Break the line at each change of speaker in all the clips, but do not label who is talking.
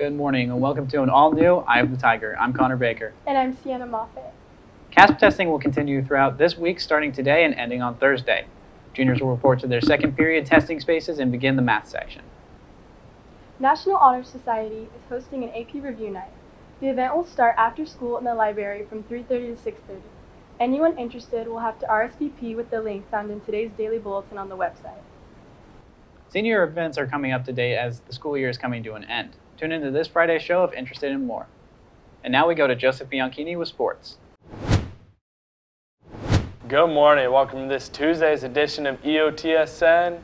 Good morning and welcome to an all-new Eye of the Tiger. I'm Connor Baker.
And I'm Sienna Moffett.
CASP testing will continue throughout this week starting today and ending on Thursday. Juniors will report to their second period testing spaces and begin the math section.
National Honor Society is hosting an AP review night. The event will start after school in the library from 3:30 to 6:30. Anyone interested will have to RSVP with the link found in today's daily bulletin on the website.
Senior events are coming up to date as the school year is coming to an end. Tune into this Friday's show if interested in more. And now we go to Joseph Bianchini with sports.
Good morning. Welcome to this Tuesday's edition of EOTSN.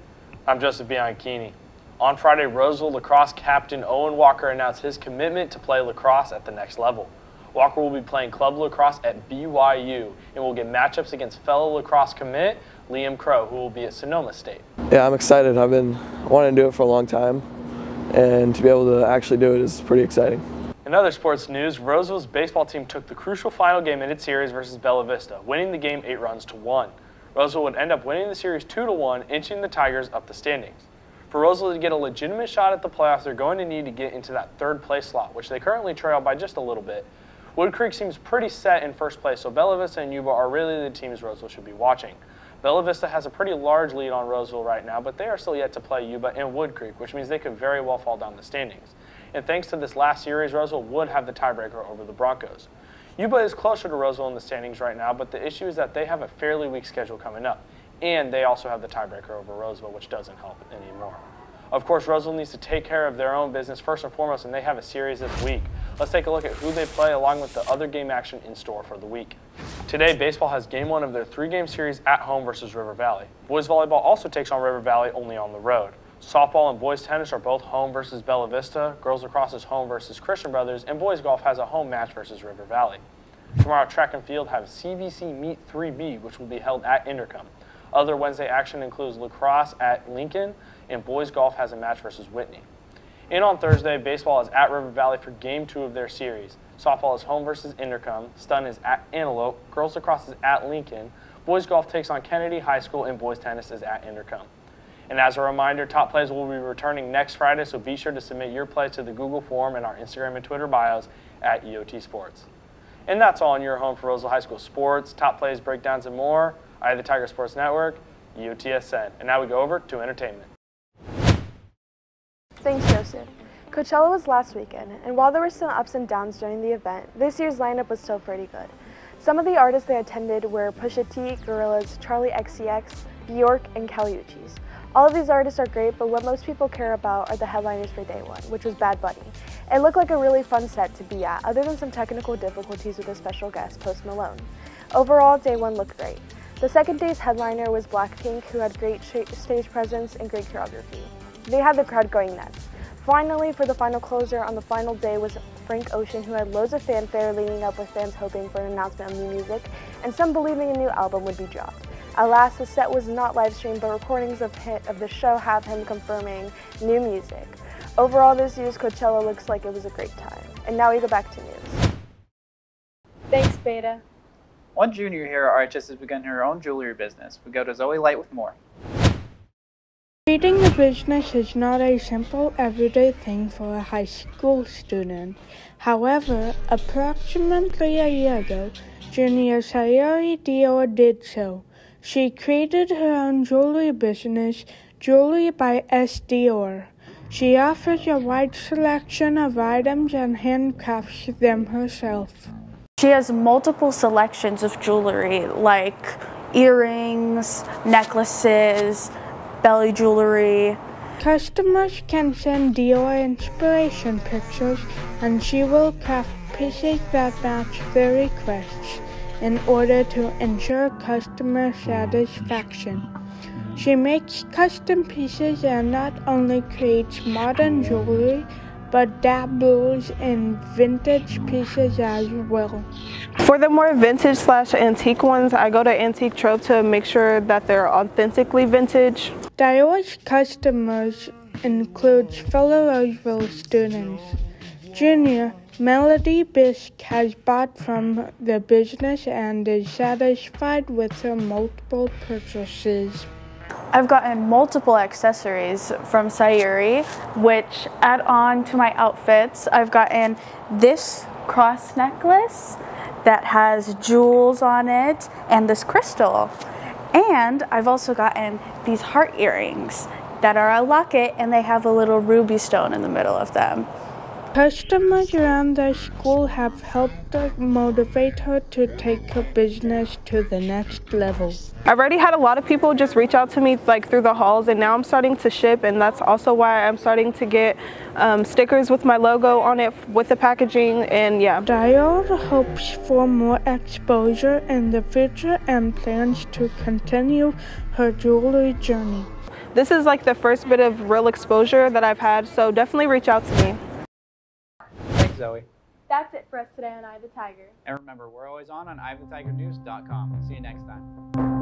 I'm Joseph Bianchini. On Friday, Roseville lacrosse captain Owen Walker announced his commitment to play lacrosse at the next level. Walker will be playing club lacrosse at BYU and will get matchups against fellow lacrosse commit Liam Crow, who will be at Sonoma State.
Yeah, I'm excited. I've been wanting to do it for a long time, and to be able to actually do it is pretty exciting.
In other sports news, Roseville's baseball team took the crucial final game in its series versus Bella Vista, winning the game 8-1. Roseville would end up winning the series 2-1, inching the Tigers up the standings. For Roseville to get a legitimate shot at the playoffs, they're going to need to get into that third place slot, which they currently trail by just a little bit. Wood Creek seems pretty set in first place, so Bella Vista and Yuba are really the teams Roseville should be watching. Bella Vista has a pretty large lead on Roseville right now, but they are still yet to play Yuba and Wood Creek, which means they could very well fall down the standings. And thanks to this last series, Roseville would have the tiebreaker over the Broncos. Yuba is closer to Roseville in the standings right now, but the issue is that they have a fairly weak schedule coming up, and they also have the tiebreaker over Roseville, which doesn't help anymore. Of course, Roseville needs to take care of their own business first and foremost, and they have a series this week. Let's take a look at who they play along with the other game action in store for the week. Today, baseball has game one of their three-game series at home versus River Valley. Boys volleyball also takes on River Valley, only on the road. Softball and boys tennis are both home versus Bella Vista. Girls lacrosse is home versus Christian Brothers, and boys golf has a home match versus River Valley. Tomorrow, track and field have CVC Meet 3B, which will be held at Intercom. Other Wednesday action includes lacrosse at Lincoln, and boys golf has a match versus Whitney. And on Thursday, baseball is at River Valley for game 2 of their series. Softball is home versus Intercom, Stun is at Antelope, girls lacrosse is at Lincoln, boys golf takes on Kennedy High School, and boys tennis is at Intercom. And as a reminder, top plays will be returning next Friday, so be sure to submit your plays to the Google form in our Instagram and Twitter bios at EOT Sports. And that's all on your home for Roseville High School sports, top plays, breakdowns, and more. Eye of the Tiger Sports Network, EOTSN. And now we go over to entertainment.
Thanks, Joseph. Coachella was last weekend, and while there were some ups and downs during the event, this year's lineup was still pretty good. Some of the artists they attended were Pusha T, Gorillaz, Charlie XCX, Bjork, and Kali Uchis. All of these artists are great, but what most people care about are the headliners for day one, which was Bad Bunny. It looked like a really fun set to be at, other than some technical difficulties with a special guest, Post Malone. Overall, day one looked great. The second day's headliner was Blackpink, who had great stage presence and great choreography. They had the crowd going nuts. Finally, for the final closer on the final day was Frank Ocean, who had loads of fanfare leading up with fans hoping for an announcement of new music and some believing a new album would be dropped. Alas, the set was not live streamed, but recordings of the show have him confirming new music. Overall, this year's Coachella looks like it was a great time. And now we go back to news.
Thanks, Beta.
One junior here at RHS has begun her own jewelry business. We go to Zoe Light with more.
Creating a business is not a simple, everyday thing for a high school student. However, approximately a year ago, junior Sayori Dior did so. She created her own jewelry business, Jewelry by S. Dior. She offers a wide selection of items and handcrafts them herself.
She has multiple selections of jewelry like earrings, necklaces, belly jewelry.
Customers can send Dior inspiration pictures, and she will craft pieces that match their requests in order to ensure customer satisfaction. She makes custom pieces and not only creates modern jewelry, but dabbles in vintage pieces as well.
For the more vintage/antique ones, I go to Antique Trove to make sure that they're authentically vintage.
Dior's customers include fellow Roseville students. Junior Melody Bisk has bought from the business and is satisfied with her multiple purchases.
I've gotten multiple accessories from Sayuri, which add on to my outfits. I've gotten this cross necklace that has jewels on it and this crystal. And I've also gotten these heart earrings that are a locket and they have a little ruby stone in the middle of them.
Customers around the school have helped motivate her to take her business to the next level.
I've already had a lot of people just reach out to me like through the halls, and now I'm starting to ship, and that's also why I'm starting to get stickers with my logo on it with the packaging, and yeah.
Diode hopes for more exposure in the future and plans to continue her jewelry journey.
This is like the first bit of real exposure that I've had, so definitely reach out to me.
Thanks, Zoe.
That's it for us today on Eye the Tiger.
And remember, we're always on ivethetigernews.com. See you next time.